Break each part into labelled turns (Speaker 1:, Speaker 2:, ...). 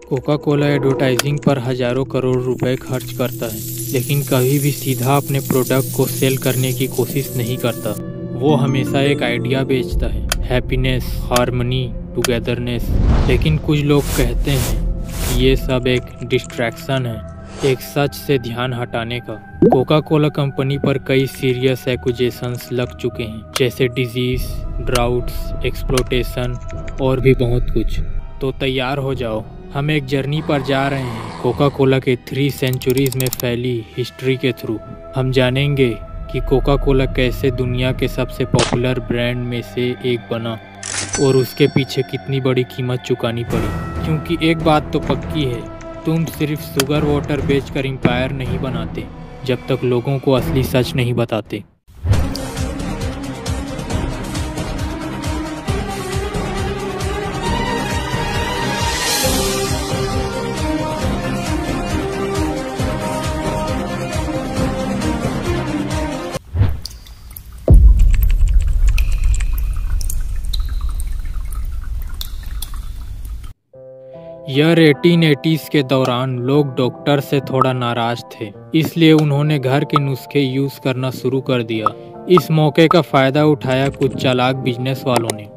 Speaker 1: Coca Cola advertising पर हजारों करोड़ रुपए खर्च करता है, लेकिन कभी भी सीधा अपने प्रोडक्ट को सेल करने की कोशिश नहीं करता। वो हमेशा एक आइडिया बेचता है, हैप्पीनेस, हार्मनी, टुगेदरनेस। लेकिन कुछ लोग कहते हैं कि ये सब एक डिस्ट्रैक्शन है, एक सच से ध्यान हटाने का। कोका कोला कंपनी पर कई सीरियस एक्यूजेशंस लग चुके हैं, जैसे डिजीज, ड्राउट्स, एक्सप्लोटेशन और भी बहुत कुछ। तो तैयार हो जाओ, हम एक जर्नी पर जा रहे हैं कोका कोला के 3 सेंचुरीज में फैली हिस्ट्री के थ्रू। हम जानेंगे कि कोका कोला कैसे दुनिया के सबसे पॉपुलर ब्रांड में से एक बना और उसके पीछे कितनी बड़ी कीमत चुकानी पड़ी। क्योंकि एक बात तो पक्की है, तुम सिर्फ शुगर वाटर बेचकर एम्पायर नहीं बनाते जब तक लोगों को असली सच नहीं बताते। ईयर 1880s के दौरान लोग डॉक्टर से थोड़ा नाराज थे, इसलिए उन्होंने घर के नुस्खे यूज करना शुरू कर दिया। इस मौके का फायदा उठाया कुछ चालाक बिजनेस वालों ने,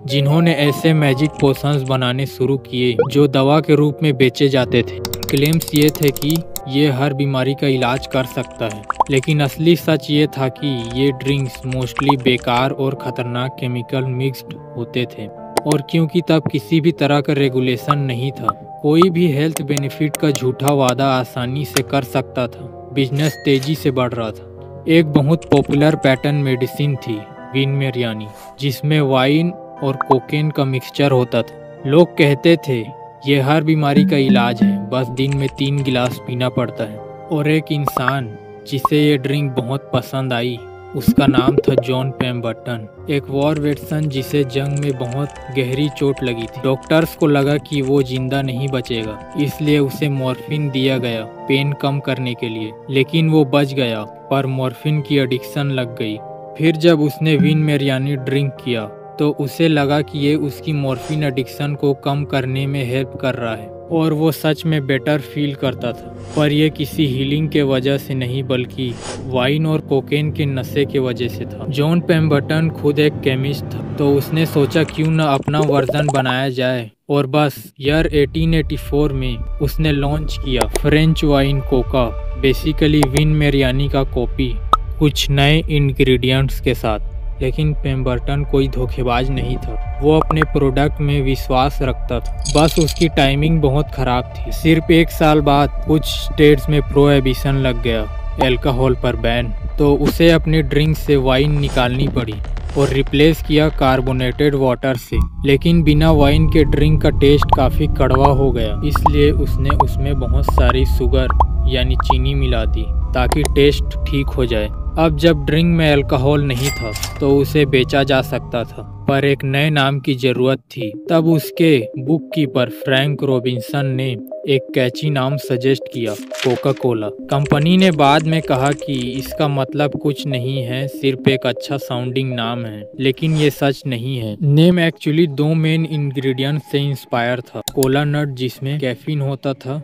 Speaker 1: जिन्होंने ऐसे मैजिक पोशंस बनाने शुरू किए जो दवा के रूप में बेचे जाते थे। क्लेम्स ये थे कि ये हर बीमारी का इलाज कर सकता है, लेकिन असली सच ये था कि ये ड्रिंक्स मोस्टली बेकार और खतरनाक केमिकल मिक्स्ड होते थे। और क्योंकि तब किसी भी तरह का रेगुलेशन नहीं था, कोई भी हेल्थ बेनिफिट का झूठा वादा आसानी से कर सकता था। बिजनेस तेजी से बढ़ रहा था। एक बहुत पॉपुलर पैटर्न मेडिसिन थी विन मेरियानी, जिसमें वाइन और कोकेन का मिक्सचर होता था। लोग कहते थे ये हर बीमारी का इलाज है, बस दिन में 3 गिलास पीना पड़ता है। और एक इंसान जिसे ये ड्रिंक बहुत पसंद आई, उसका नाम था जॉन पेम्बर्टन, एक वॉर वेटरन जिसे जंग में बहुत गहरी चोट लगी थी। डॉक्टर्स को लगा कि वो जिंदा नहीं बचेगा, इसलिए उसे मॉर्फिन दिया गया पेन कम करने के लिए। लेकिन वो बच गया, पर मॉर्फिन की एडिक्शन लग गई। फिर जब उसने विन मेरियानी ड्रिंक किया तो उसे लगा कि ये उसकी मॉर्फिन एडिक्शन को कम करने में हेल्प कर रहा है, और वो सच में बेटर फील करता था। पर यह किसी हीलिंग के वजह से नहीं, बल्कि वाइन और कोकेन के नशे के वजह से था। जॉन पेम्बर्टन खुद एक केमिस्ट था, तो उसने सोचा क्यों न अपना वर्जन बनाया जाए। और बस ईयर 1884 में उसने लॉन्च किया French Wine Coca, basically Vin Mariani का कॉपी, कुछ नए इंग्रेडिएंट्स के साथ। लेकिन पेम्बर्टन कोई धोखेबाज नहीं था, वो अपने प्रोडक्ट में विश्वास रखता था, बस उसकी टाइमिंग बहुत ख़राब थी। सिर्फ 1 साल बाद कुछ स्टेट्स में प्रोहिबिशन लग गया, अल्कोहल पर बैन, तो उसे अपनी ड्रिंक से वाइन निकालनी पड़ी और रिप्लेस किया कार्बोनेटेड वाटर से। लेकिन बिना वाइन के ड्रिंक का टेस्ट काफ़ी कड़वा हो गया, इसलिए उसने उसमें बहुत सारी शुगर यानी चीनी मिला दी ताकि टेस्ट ठीक हो जाए। अब जब ड्रिंक में अल्कोहल नहीं था तो उसे बेचा जा सकता था, पर एक नए नाम की जरूरत थी। तब उसके बुक कीपर फ्रैंक रॉबिन्सन ने एक कैची नाम सजेस्ट किया, कोका कोला। कंपनी ने बाद में कहा कि इसका मतलब कुछ नहीं है, सिर्फ एक अच्छा साउंडिंग नाम है, लेकिन ये सच नहीं है। नेम एक्चुअली 2 मेन इंग्रेडिएंट से इंस्पायर था, कोला नट जिसमें कैफीन होता था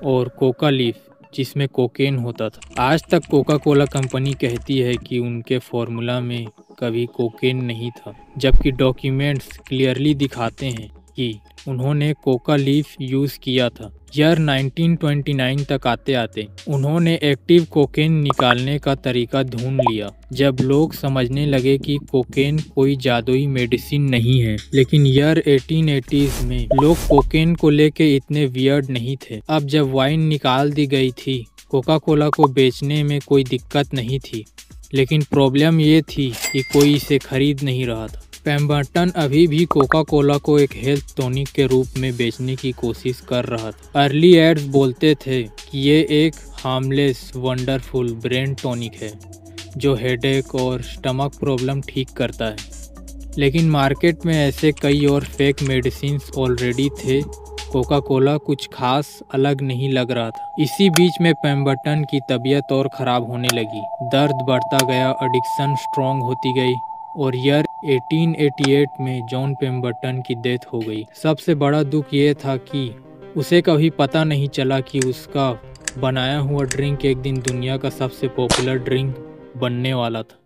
Speaker 1: और कोका लीफ जिसमें कोकेन होता था। आज तक कोका कोला कंपनी कहती है कि उनके फॉर्मूला में कभी कोकेन नहीं था, जबकि डॉक्यूमेंट्स क्लियरली दिखाते हैं कि उन्होंने कोका लीफ यूज़ किया था। ईयर 1929 तक आते आते उन्होंने एक्टिव कोकेन निकालने का तरीका ढूंढ लिया, जब लोग समझने लगे कि कोकेन कोई जादुई मेडिसिन नहीं है। लेकिन ईयर 1880s में लोग कोकेन को लेके इतने वियर्ड नहीं थे। अब जब वाइन निकाल दी गई थी, कोका कोला को बेचने में कोई दिक्कत नहीं थी, लेकिन प्रॉब्लम ये थी कि कोई इसे खरीद नहीं रहा था। पेम्बर्टन अभी भी कोका कोला को एक हेल्थ टॉनिक के रूप में बेचने की कोशिश कर रहा था। अर्ली एड्स बोलते थे कि ये एक हार्मलेस वंडरफुल ब्रेन टॉनिक है जो हेडेक और स्टमक प्रॉब्लम ठीक करता है। लेकिन मार्केट में ऐसे कई और फेक मेडिसिन्स ऑलरेडी थे। कोका कोला कुछ खास अलग नहीं लग रहा था। इसी बीच में पेम्बर्टन की तबीयत और ख़राब होने लगी, दर्द बढ़ता गया, एडिक्शन स्ट्रॉन्ग होती गई और ईयर 1888 में जॉन पेम्बर्टन की डेथ हो गई। सबसे बड़ा दुख ये था कि उसे कभी पता नहीं चला कि उसका बनाया हुआ ड्रिंक एक दिन दुनिया का सबसे पॉपुलर ड्रिंक बनने वाला था।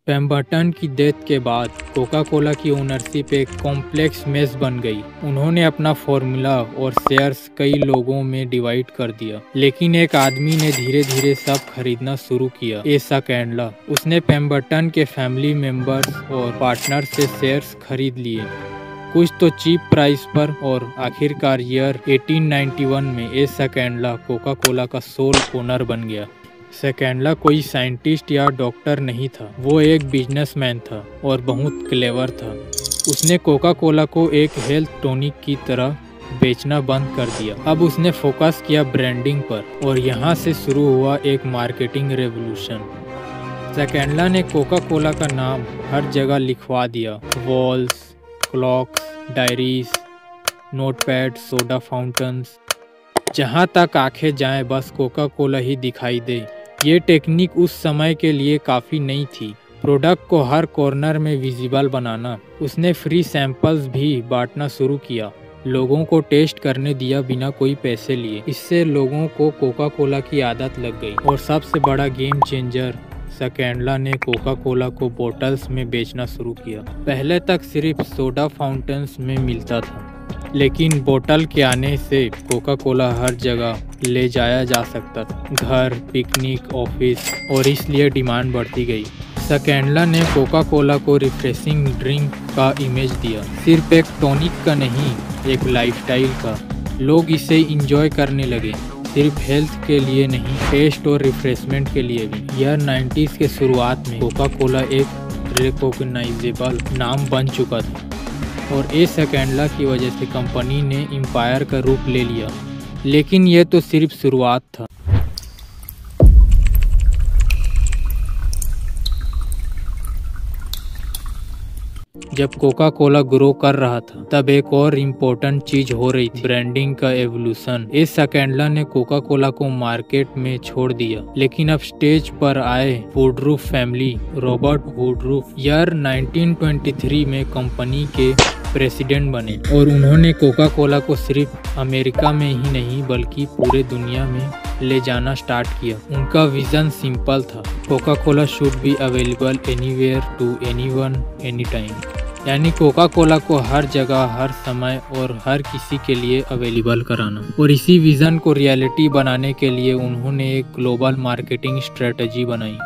Speaker 1: पेम्बरटन की डेथ के बाद कोका कोला की ओनरशिप एक कॉम्प्लेक्स मेस बन गई। उन्होंने अपना फॉर्मूला और शेयर्स कई लोगों में डिवाइड कर दिया, लेकिन एक आदमी ने धीरे धीरे सब खरीदना शुरू किया, एसा कैंडला। उसने पेम्बरटन के फैमिली मेंबर्स और पार्टनर से शेयर्स खरीद लिए, कुछ तो चीप प्राइस पर, और आखिरकार ईयर 1891 में एसा कैंडला कोका कोला का सोल ओनर बन गया। कैंडला कोई साइंटिस्ट या डॉक्टर नहीं था, वो एक बिजनेसमैन था और बहुत क्लेवर था। उसने कोका कोला को एक हेल्थ टॉनिक की तरह बेचना बंद कर दिया। अब उसने फोकस किया ब्रांडिंग पर, और यहाँ से शुरू हुआ एक मार्केटिंग रेवोल्यूशन। कैंडला ने कोका कोला का नाम हर जगह लिखवा दिया, walls, clocks, diaries, notepad, soda fountains, जहाँ तक आंखें जाएं बस कोका कोला ही दिखाई दे। ये टेक्निक उस समय के लिए काफ़ी नई थी, प्रोडक्ट को हर कॉर्नर में विजिबल बनाना। उसने फ्री सैंपल्स भी बांटना शुरू किया, लोगों को टेस्ट करने दिया बिना कोई पैसे लिए। इससे लोगों को कोका कोला की आदत लग गई। और सबसे बड़ा गेम चेंजर, कैंडला ने कोका कोला को बोतल्स में बेचना शुरू किया। पहले तक सिर्फ सोडा फाउंटेन्स में मिलता था, लेकिन बोतल के आने से कोका कोला हर जगह ले जाया जा सकता था, घर, पिकनिक, ऑफिस, और इसलिए डिमांड बढ़ती गई। कैंडला ने कोका कोला को रिफ्रेशिंग ड्रिंक का इमेज दिया, सिर्फ एक टॉनिक का नहीं, एक लाइफस्टाइल का। लोग इसे इंजॉय करने लगे, सिर्फ हेल्थ के लिए नहीं, टेस्ट और रिफ्रेशमेंट के लिए भी। ईयर 90s के शुरुआत में कोका कोला एक रिकॉग्नाइजेबल नाम बन चुका था, और एसा कैंडला की वजह से कंपनी ने एम्पायर का रूप ले लिया। लेकिन यह तो सिर्फ शुरुआत था। जब कोका कोला ग्रो कर रहा था, तब एक और इम्पोर्टेंट चीज हो रही थी, ब्रांडिंग का एवोल्यूशन। एसा कैंडला ने कोका कोला को मार्केट में छोड़ दिया, लेकिन अब स्टेज पर आए Woodruff family, Robert Woodruff. Year 1923 में कंपनी के प्रेसिडेंट बने, और उन्होंने कोका कोला को सिर्फ अमेरिका में ही नहीं बल्कि पूरे दुनिया में ले जाना स्टार्ट किया। उनका विजन सिंपल था, Coca Cola should be available anywhere to anyone any time, यानी कोका कोला को हर जगह, हर समय और हर किसी के लिए अवेलेबल कराना। और इसी विजन को रियलिटी बनाने के लिए उन्होंने एक ग्लोबल मार्केटिंग स्ट्रेटजी बनाई।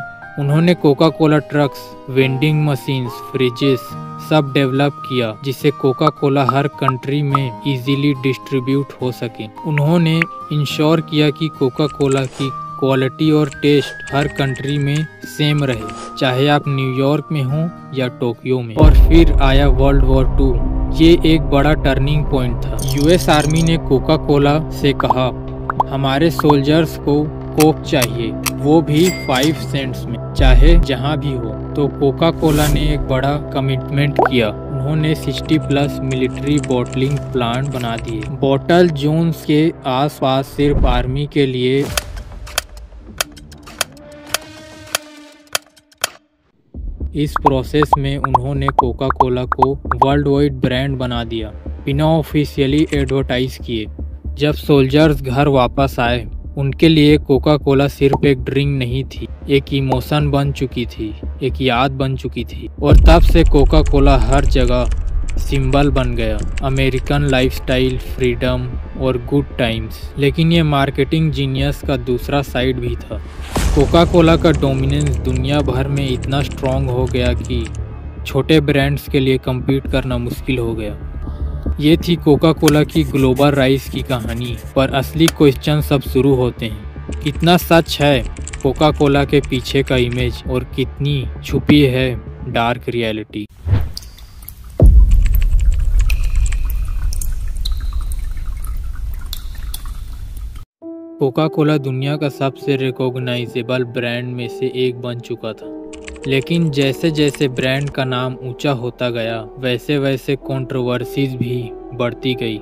Speaker 1: उन्होंने Coca Cola trucks, vending machines, freezes सब डेवलप किया, जिससे कोका कोला हर कंट्री में इजीली डिस्ट्रीब्यूट हो सके। उन्होंने इंश्योर किया कि कोका कोला की क्वालिटी और टेस्ट हर कंट्री में सेम रहे, चाहे आप न्यूयॉर्क में हो या टोक्यो में। और फिर आया वर्ल्ड वॉर 2। ये एक बड़ा टर्निंग पॉइंट था। यूएस आर्मी ने कोका कोला से कहा, हमारे सोल्जर्स को कोक चाहिए, वो भी 5 सेंट्स में, चाहे जहां भी हो। तो कोका कोला ने एक बड़ा कमिटमेंट किया। उन्होंने 60+ मिलिट्री बॉटलिंग प्लांट बना दिए। बॉटल जोन्स के आसपास सिर्फ आर्मी के लिए। इस प्रोसेस में उन्होंने कोका कोला को वर्ल्ड वाइड ब्रांड बना दिया, बिना ऑफिशियली एडवर्टाइज किए। जब सोल्जर्स घर वापस आए, उनके लिए कोका कोला सिर्फ एक ड्रिंक नहीं थी, एक इमोशन बन चुकी थी, एक याद बन चुकी थी। और तब से कोका कोला हर जगह सिंबल बन गया, अमेरिकन लाइफस्टाइल, फ्रीडम और गुड टाइम्स। लेकिन ये मार्केटिंग जीनियस का दूसरा साइड भी था। कोका कोला का डोमिनेंस दुनिया भर में इतना स्ट्रॉन्ग हो गया कि छोटे ब्रांड्स के लिए कम्पीट करना मुश्किल हो गया। ये थी कोका कोला की ग्लोबल राइज की कहानी। पर असली क्वेश्चन सब शुरू होते हैं, कितना सच है कोका कोला के पीछे का इमेज, और कितनी छुपी है डार्क रियलिटी। कोका कोला दुनिया का सबसे रिकॉग्नाइजेबल ब्रांड में से एक बन चुका था, लेकिन जैसे जैसे ब्रांड का नाम ऊंचा होता गया, वैसे वैसे कंट्रोवर्सीज भी बढ़ती गई।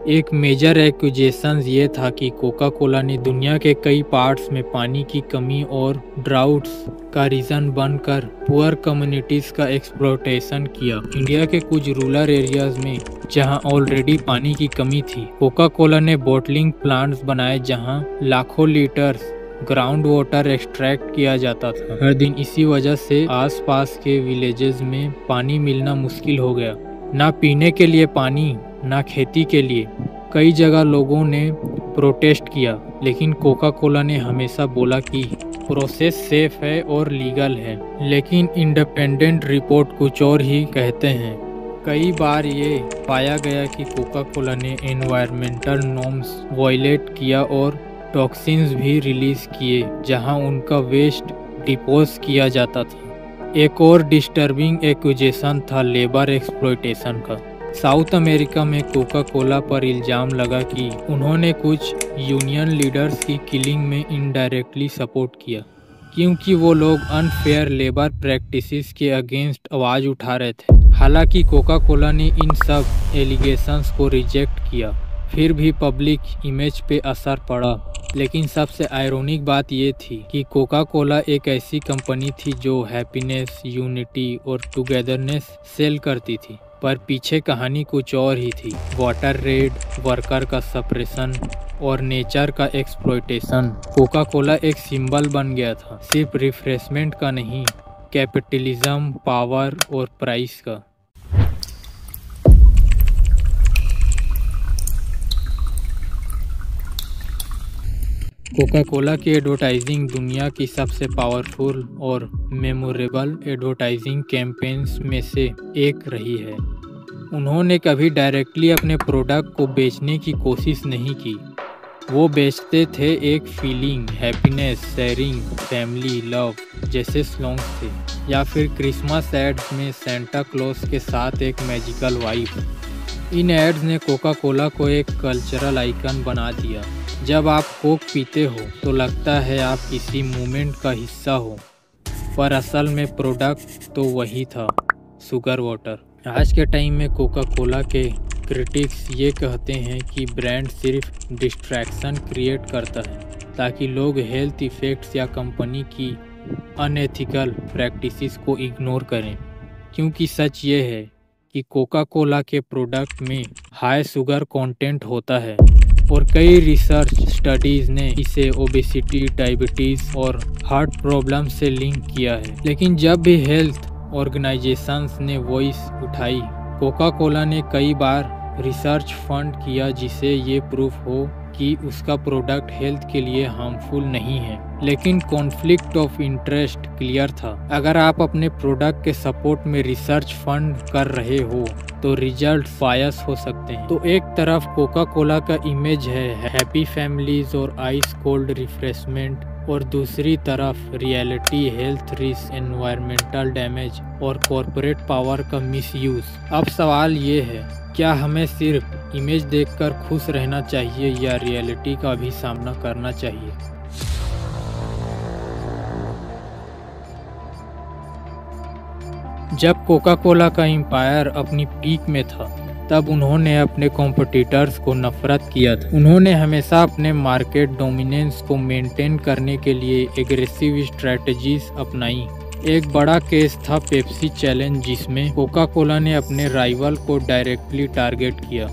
Speaker 1: एक मेजर एक्यूजेशन ये था कि कोका कोला ने दुनिया के कई पार्ट्स में पानी की कमी और ड्राउट्स का रीजन बनकर पुअर कम्युनिटीज का एक्सप्लॉयटेशन किया। इंडिया के कुछ रूरल एरियाज में जहां ऑलरेडी पानी की कमी थी, कोका कोला ने बॉटलिंग प्लांट्स बनाए जहां लाखों लीटर्स ग्राउंड वाटर एक्सट्रैक्ट किया जाता था हर दिन। इसी वजह से आसपास के विलेजेस में पानी मिलना मुश्किल हो गया, ना पीने के लिए पानी ना खेती के लिए। कई जगह लोगों ने प्रोटेस्ट किया, लेकिन कोका कोला ने हमेशा बोला कि प्रोसेस सेफ है और लीगल है। लेकिन इंडिपेंडेंट रिपोर्ट कुछ और ही कहते हैं। कई बार ये पाया गया कि कोका कोला ने एनवायरमेंटल नॉर्म्स वायलेट किया और टॉक्सिन्स भी रिलीज किए जहां उनका वेस्ट डिपोज किया जाता था। एक और डिस्टर्बिंग एक्यूजेशन था लेबर एक्सप्लॉयटेशन का। साउथ अमेरिका में कोका कोला पर इल्ज़ाम लगा कि उन्होंने कुछ यूनियन लीडर्स की किलिंग में इनडायरेक्टली सपोर्ट किया, क्योंकि वो लोग अनफेयर लेबर प्रैक्टिसेस के अगेंस्ट आवाज़ उठा रहे थे। हालांकि कोका कोला ने इन सब एलिगेशंस को रिजेक्ट किया, फिर भी पब्लिक इमेज पे असर पड़ा। लेकिन सबसे आयरॉनिक बात ये थी कि कोका कोला एक ऐसी कंपनी थी जो हैप्पीनेस, यूनिटी और टुगेदरनेस सेल करती थी, पर पीछे कहानी कुछ और ही थी। वाटर रेड, वर्कर का सप्रेशन और नेचर का एक्सप्लॉयटेशन। कोका कोला एक सिंबल बन गया था, सिर्फ रिफ्रेशमेंट का नहीं, कैपिटलिज्म, पावर और प्राइस का। कोका कोला की एडवर्टाइजिंग दुनिया की सबसे पावरफुल और मेमोरेबल एडवर्टाइजिंग कैंपेन्स में से एक रही है। उन्होंने कभी डायरेक्टली अपने प्रोडक्ट को बेचने की कोशिश नहीं की। वो बेचते थे एक feeling, happiness, sharing, family, love जैसे स्लोगन्स थे, या फिर क्रिसमस एड्स में सेंटा क्लॉज के साथ एक मैजिकल वाइब। इन एड्स ने कोका कोला को एक कल्चरल आइकन बना दिया। जब आप कोक पीते हो तो लगता है आप किसी मूवमेंट का हिस्सा हो, पर असल में प्रोडक्ट तो वही था, शुगर वाटर। आज के टाइम में कोका कोला के क्रिटिक्स ये कहते हैं कि ब्रांड सिर्फ डिस्ट्रैक्शन क्रिएट करता है ताकि लोग हेल्थ इफ़ेक्ट्स या कंपनी की अनएथिकल प्रैक्टिसेस को इग्नोर करें। क्योंकि सच ये है कि कोका कोला के प्रोडक्ट में हाई शुगर कंटेंट होता है और कई रिसर्च स्टडीज़ ने इसे ओबेसिटी, डायबिटीज़ और हार्ट प्रॉब्लम से लिंक किया है। लेकिन जब भी हेल्थ ऑर्गेनाइजेशंस ने वॉइस उठाई, कोका कोला ने कई बार रिसर्च फंड किया जिसे ये प्रूफ हो कि उसका प्रोडक्ट हेल्थ के लिए हार्मफुल नहीं है। लेकिन कॉन्फ्लिक्ट ऑफ इंटरेस्ट क्लियर था। अगर आप अपने प्रोडक्ट के सपोर्ट में रिसर्च फंड कर रहे हो तो रिजल्ट बायस हो सकते हैं। तो एक तरफ कोका कोला का इमेज है हैप्पी फैमिलीज और आइस कोल्ड रिफ्रेशमेंट, और दूसरी तरफ reality, health risk, environmental damage और कॉरपोरेट पावर का मिसयूज। अब सवाल ये है, क्या हमें सिर्फ इमेज देखकर खुश रहना चाहिए या रियलिटी का भी सामना करना चाहिए? जब कोका कोला का एम्पायर अपनी पीक में था, तब उन्होंने अपने कॉम्पिटिटर्स को नफरत किया था। उन्होंने हमेशा अपने मार्केट डोमिनेंस को मेंटेन करने के लिए एग्रेसिव स्ट्रेटजीज अपनाई। एक बड़ा केस था पेप्सी चैलेंज, जिसमें कोका कोला ने अपने राइवल को डायरेक्टली टारगेट किया।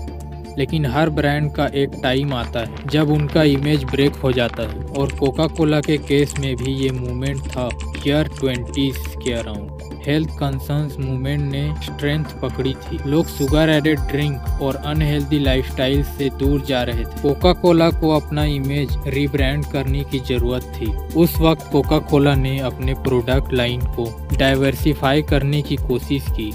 Speaker 1: लेकिन हर ब्रांड का एक टाइम आता है जब उनका इमेज ब्रेक हो जाता है, और कोका कोला के केस में भी ये मूवमेंट था ईयर 20s के अराउंड। हेल्थ कंसर्न्स मूवमेंट ने स्ट्रेंथ पकड़ी थी। लोग शुगर एडेड ड्रिंक और अनहेल्दी लाइफस्टाइल से दूर जा रहे थे। कोका कोला को अपना इमेज रीब्रांड करने की जरूरत थी। उस वक्त कोका कोला ने अपने प्रोडक्ट लाइन को डाइवर्सिफाई करने की कोशिश की।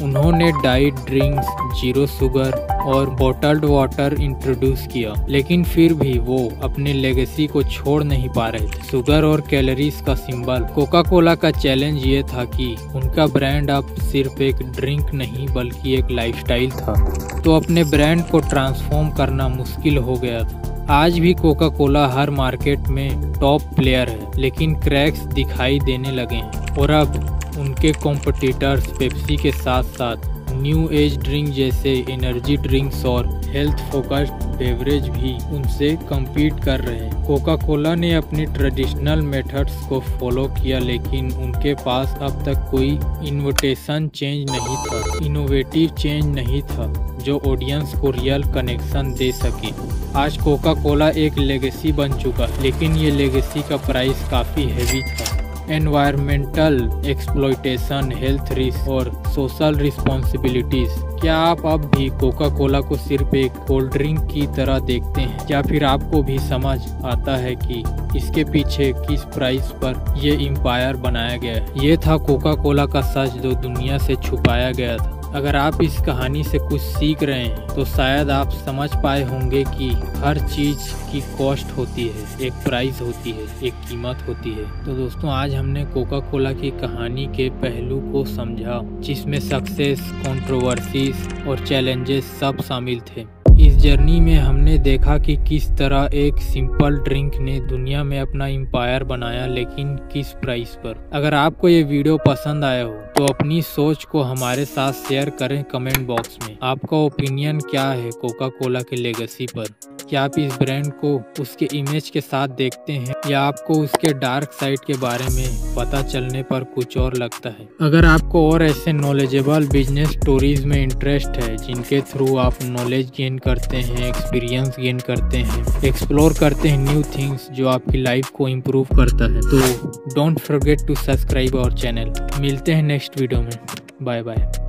Speaker 1: उन्होंने डाइट ड्रिंक्स, जीरो शुगर और बॉटल्ड वाटर इंट्रोड्यूस किया, लेकिन फिर भी वो अपने लेगेसी को छोड़ नहीं पा रहे थे, शुगर और कैलोरीज का सिंबल। कोका कोला का चैलेंज ये था कि उनका ब्रांड अब सिर्फ एक ड्रिंक नहीं बल्कि एक लाइफस्टाइल था, तो अपने ब्रांड को ट्रांसफॉर्म करना मुश्किल हो गया था। आज भी कोका कोला हर मार्केट में टॉप प्लेयर है, लेकिन क्रैक्स दिखाई देने लगे हैं और अब उनके कॉम्पिटिटर्स पेप्सी के साथ साथ न्यू एज ड्रिंक जैसे एनर्जी ड्रिंक्स और हेल्थ फोकस्ड बेवरेज भी उनसे कम्पीट कर रहे हैं। कोका कोला ने अपनी ट्रेडिशनल मेथड्स को फॉलो किया, लेकिन उनके पास अब तक कोई इनोवेटिव चेंज नहीं था जो ऑडियंस को रियल कनेक्शन दे सके। आज कोका कोला एक लेगेसी बन चुका है, लेकिन ये लेगेसी का प्राइस काफ़ी हैवी था। एनवायरमेंटल एक्सप्लॉयटेशन, हेल्थ रिस्क और सोशल रिस्पॉन्सिबिलिटीज। क्या आप अब भी कोका कोला को सिर्फ एक कोल्ड ड्रिंक की तरह देखते हैं, या फिर आपको भी समझ आता है कि इसके पीछे किस प्राइस पर ये एम्पायर बनाया गया है? ये था कोका कोला का सच जो दुनिया से छुपाया गया था। अगर आप इस कहानी से कुछ सीख रहे हैं तो शायद आप समझ पाए होंगे कि हर चीज़ की कॉस्ट होती है, एक प्राइस होती है, एक कीमत होती है। तो दोस्तों, आज हमने कोका कोला की कहानी के पहलू को समझा, जिसमें सक्सेस, कंट्रोवर्सीज और चैलेंजेस सब शामिल थे। इस जर्नी में हमने देखा कि किस तरह एक सिंपल ड्रिंक ने दुनिया में अपना एम्पायर बनाया, लेकिन किस प्राइस पर। अगर आपको ये वीडियो पसंद आया हो तो अपनी सोच को हमारे साथ शेयर करें कमेंट बॉक्स में। आपका ओपिनियन क्या है कोका कोला के लेगेसी पर? क्या आप इस ब्रांड को उसके इमेज के साथ देखते हैं, या आपको उसके डार्क साइड के बारे में पता चलने पर कुछ और लगता है? अगर आपको और ऐसे नॉलेजेबल बिजनेस स्टोरीज में इंटरेस्ट है जिनके थ्रू आप नॉलेज गेन करते हैं, एक्सपीरियंस गेन करते हैं, एक्सप्लोर करते हैं न्यू थिंग्स जो आपकी लाइफ को इम्प्रूव करता है, तो don't forget to subscribe our channel. मिलते हैं नेक्स्ट वीडियो में। Bye bye.